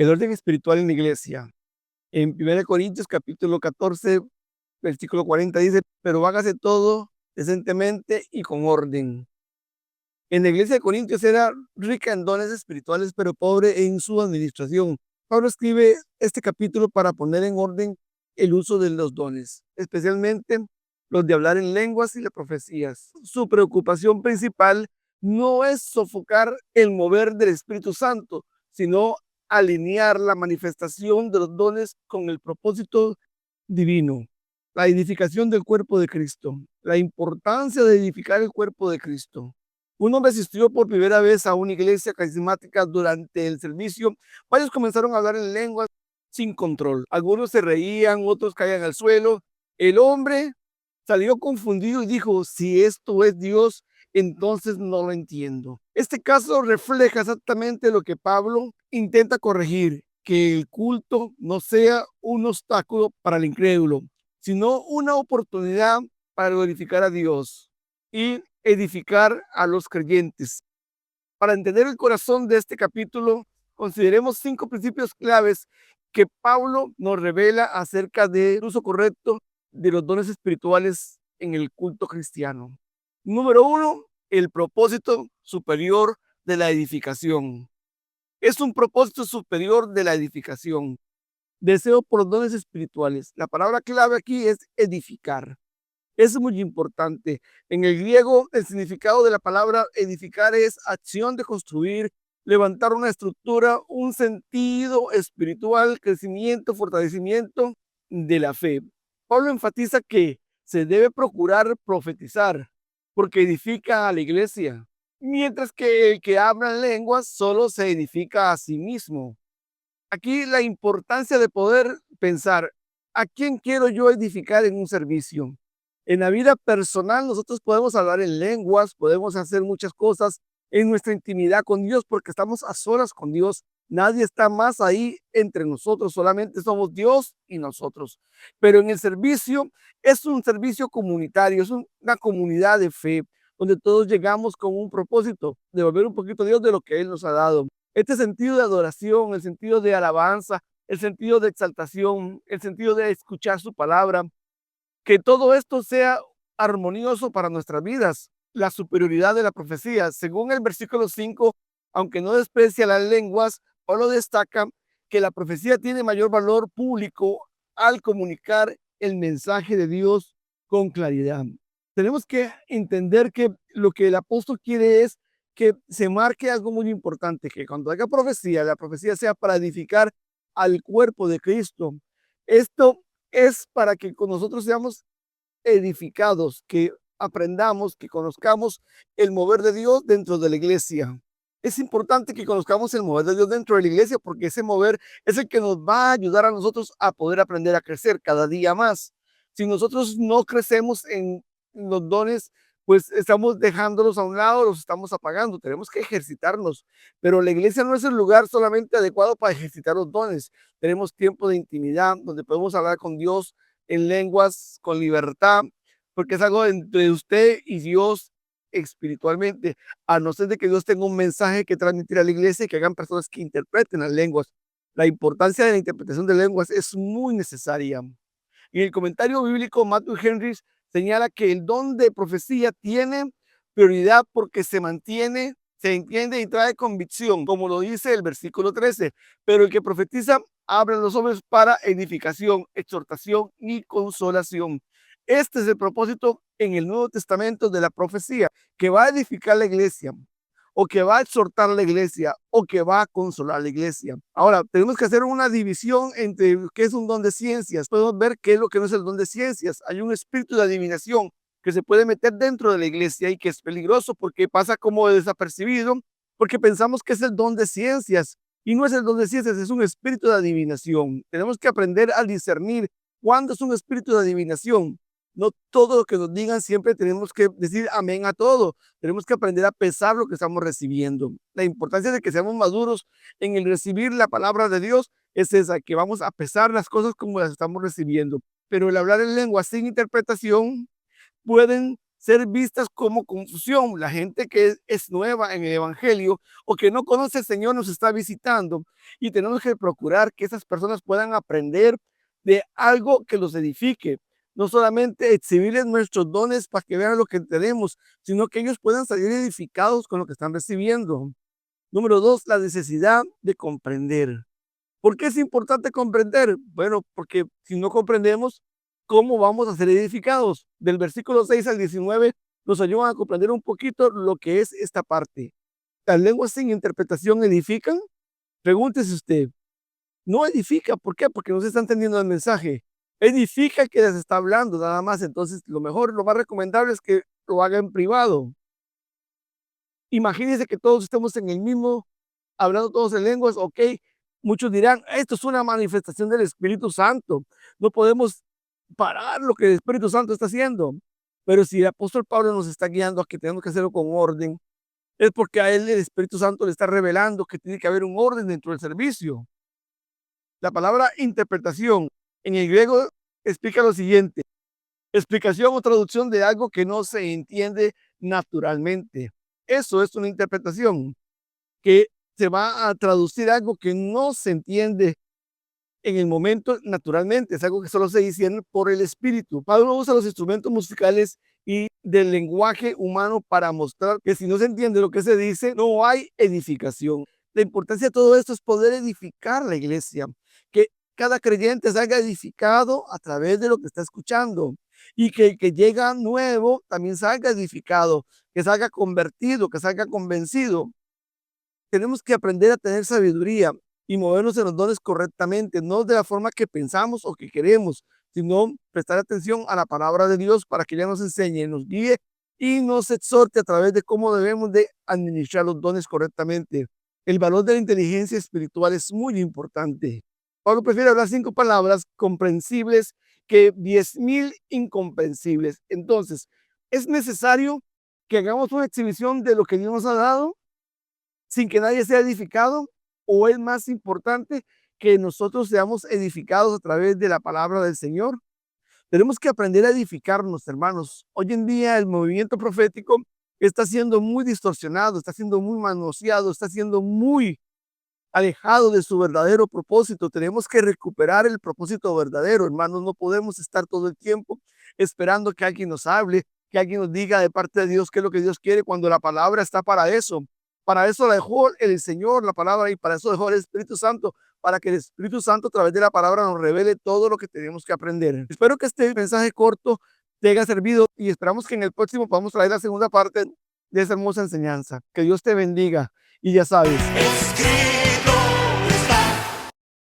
El orden espiritual en la iglesia. En 1 Corintios capítulo 14, versículo 40 dice, pero hágase todo decentemente y con orden. En la iglesia de Corintios era rica en dones espirituales, pero pobre en su administración. Pablo escribe este capítulo para poner en orden el uso de los dones, especialmente los de hablar en lenguas y las profecías. Su preocupación principal no es sofocar el mover del Espíritu Santo, sino alinear la manifestación de los dones con el propósito divino. La edificación del cuerpo de Cristo, la importancia de edificar el cuerpo de Cristo. Un hombre asistió por primera vez a una iglesia carismática durante el servicio. Varios comenzaron a hablar en lenguas sin control. Algunos se reían, otros caían al suelo. El hombre salió confundido y dijo, si esto es Dios, entonces no lo entiendo. Este caso refleja exactamente lo que Pablo intenta corregir, que el culto no sea un obstáculo para el incrédulo, sino una oportunidad para glorificar a Dios y edificar a los creyentes. Para entender el corazón de este capítulo, consideremos 5 principios claves que Pablo nos revela acerca del uso correcto de los dones espirituales en el culto cristiano. Número 1, el propósito superior de la edificación. Es un propósito superior de la edificación. Deseo por los dones espirituales. La palabra clave aquí es edificar. Es muy importante. En el griego, el significado de la palabra edificar es acción de construir, levantar una estructura, un sentido espiritual, crecimiento, fortalecimiento de la fe. Pablo enfatiza que se debe procurar profetizar, porque edifica a la iglesia, mientras que el que habla en lenguas solo se edifica a sí mismo. Aquí la importancia de poder pensar, ¿a quién quiero yo edificar en un servicio? En la vida personal nosotros podemos hablar en lenguas, podemos hacer muchas cosas en nuestra intimidad con Dios porque estamos a solas con Dios. Nadie está más ahí entre nosotros, solamente somos Dios y nosotros. Pero en el servicio es un servicio comunitario, es una comunidad de fe donde todos llegamos con un propósito, de devolver un poquito a Dios de lo que Él nos ha dado. Este sentido de adoración, el sentido de alabanza, el sentido de exaltación, el sentido de escuchar su palabra, que todo esto sea armonioso para nuestras vidas. La superioridad de la profecía. Según el versículo 5, aunque no desprecia las lenguas, Pablo destaca que la profecía tiene mayor valor público al comunicar el mensaje de Dios con claridad. Tenemos que entender que lo que el apóstol quiere es que se marque algo muy importante, que cuando haya profecía, la profecía sea para edificar al cuerpo de Cristo. Esto es para que con nosotros seamos edificados, que aprendamos, que conozcamos el mover de Dios dentro de la iglesia. Es importante que conozcamos el mover de Dios dentro de la iglesia porque ese mover es el que nos va a ayudar a nosotros a poder aprender a crecer cada día más. Si nosotros no crecemos en los dones, pues estamos dejándolos a un lado, los estamos apagando. Tenemos que ejercitarnos, pero la iglesia no es el lugar solamente adecuado para ejercitar los dones. Tenemos tiempo de intimidad donde podemos hablar con Dios en lenguas con libertad, porque es algo entre usted y Dios espiritualmente, a no ser de que Dios tenga un mensaje que transmitir a la iglesia y que hagan personas que interpreten las lenguas. La importancia de la interpretación de lenguas es muy necesaria. En el comentario bíblico, Matthew Henry señala que el don de profecía tiene prioridad porque se mantiene, se entiende y trae convicción, como lo dice el versículo 13. Pero el que profetiza habla a los hombres para edificación, exhortación y consolación. Este es el propósito en el Nuevo Testamento de la profecía, que va a edificar la iglesia, o que va a exhortar a la iglesia, o que va a consolar a la iglesia. Ahora, tenemos que hacer una división entre qué es un don de ciencias. Podemos ver qué es lo que no es el don de ciencias. Hay un espíritu de adivinación que se puede meter dentro de la iglesia y que es peligroso porque pasa como desapercibido, porque pensamos que es el don de ciencias. Y no es el don de ciencias, es un espíritu de adivinación. Tenemos que aprender a discernir cuándo es un espíritu de adivinación. No todo lo que nos digan siempre tenemos que decir amén a todo. Tenemos que aprender a pesar lo que estamos recibiendo. La importancia de que seamos maduros en el recibir la palabra de Dios es esa, que vamos a pesar las cosas como las estamos recibiendo. Pero el hablar en lengua sin interpretación pueden ser vistas como confusión. La gente que es nueva en el Evangelio o que no conoce al Señor nos está visitando y tenemos que procurar que esas personas puedan aprender de algo que los edifique. No solamente exhibirles nuestros dones para que vean lo que tenemos, sino que ellos puedan salir edificados con lo que están recibiendo. Número dos, la necesidad de comprender. ¿Por qué es importante comprender? Bueno, porque si no comprendemos, ¿cómo vamos a ser edificados? Del versículo 6 al 19 nos ayudan a comprender un poquito lo que es esta parte. ¿Las lenguas sin interpretación edifican? Pregúntese usted. No edifica, ¿por qué? Porque no se está entendiendo el mensaje. Edifica que les está hablando, nada más. Entonces, lo mejor, lo más recomendable es que lo haga en privado. Imagínense que todos estemos en el mismo, hablando todos en lenguas, ok. Muchos dirán, esto es una manifestación del Espíritu Santo. No podemos parar lo que el Espíritu Santo está haciendo. Pero si el apóstol Pablo nos está guiando a que tenemos que hacerlo con orden, es porque a él el Espíritu Santo le está revelando que tiene que haber un orden dentro del servicio. La palabra interpretación en el griego explica lo siguiente: explicación o traducción de algo que no se entiende naturalmente. Eso es una interpretación, que se va a traducir algo que no se entiende en el momento naturalmente, es algo que solo se dice por el espíritu. Pablo usa los instrumentos musicales y del lenguaje humano para mostrar que si no se entiende lo que se dice, no hay edificación. La importancia de todo esto es poder edificar la iglesia, que cada creyente salga edificado a través de lo que está escuchando y que el que llega nuevo también salga edificado, que salga convertido, que salga convencido. Tenemos que aprender a tener sabiduría y movernos en los dones correctamente, no de la forma que pensamos o que queremos, sino prestar atención a la palabra de Dios para que ella nos enseñe, nos guíe y nos exhorte a través de cómo debemos de administrar los dones correctamente. El valor de la inteligencia espiritual es muy importante. Pablo prefiere hablar 5 palabras comprensibles que 10,000 incomprensibles. Entonces, es necesario que hagamos una exhibición de lo que Dios nos ha dado sin que nadie sea edificado, o es más importante que nosotros seamos edificados a través de la palabra del Señor. Tenemos que aprender a edificarnos, hermanos. Hoy en día el movimiento profético está siendo muy distorsionado, está siendo muy manoseado, está siendo muy alejado de su verdadero propósito. Tenemos que recuperar el propósito verdadero, hermanos. No podemos estar todo el tiempo esperando que alguien nos hable, que alguien nos diga de parte de Dios qué es lo que Dios quiere, cuando la palabra está para eso. Para eso la dejó el Señor, la palabra, y para eso dejó el Espíritu Santo, para que el Espíritu Santo a través de la palabra nos revele todo lo que tenemos que aprender. Espero que este mensaje corto te haya servido y esperamos que en el próximo podamos traer la segunda parte de esa hermosa enseñanza. Que Dios te bendiga y ya sabes.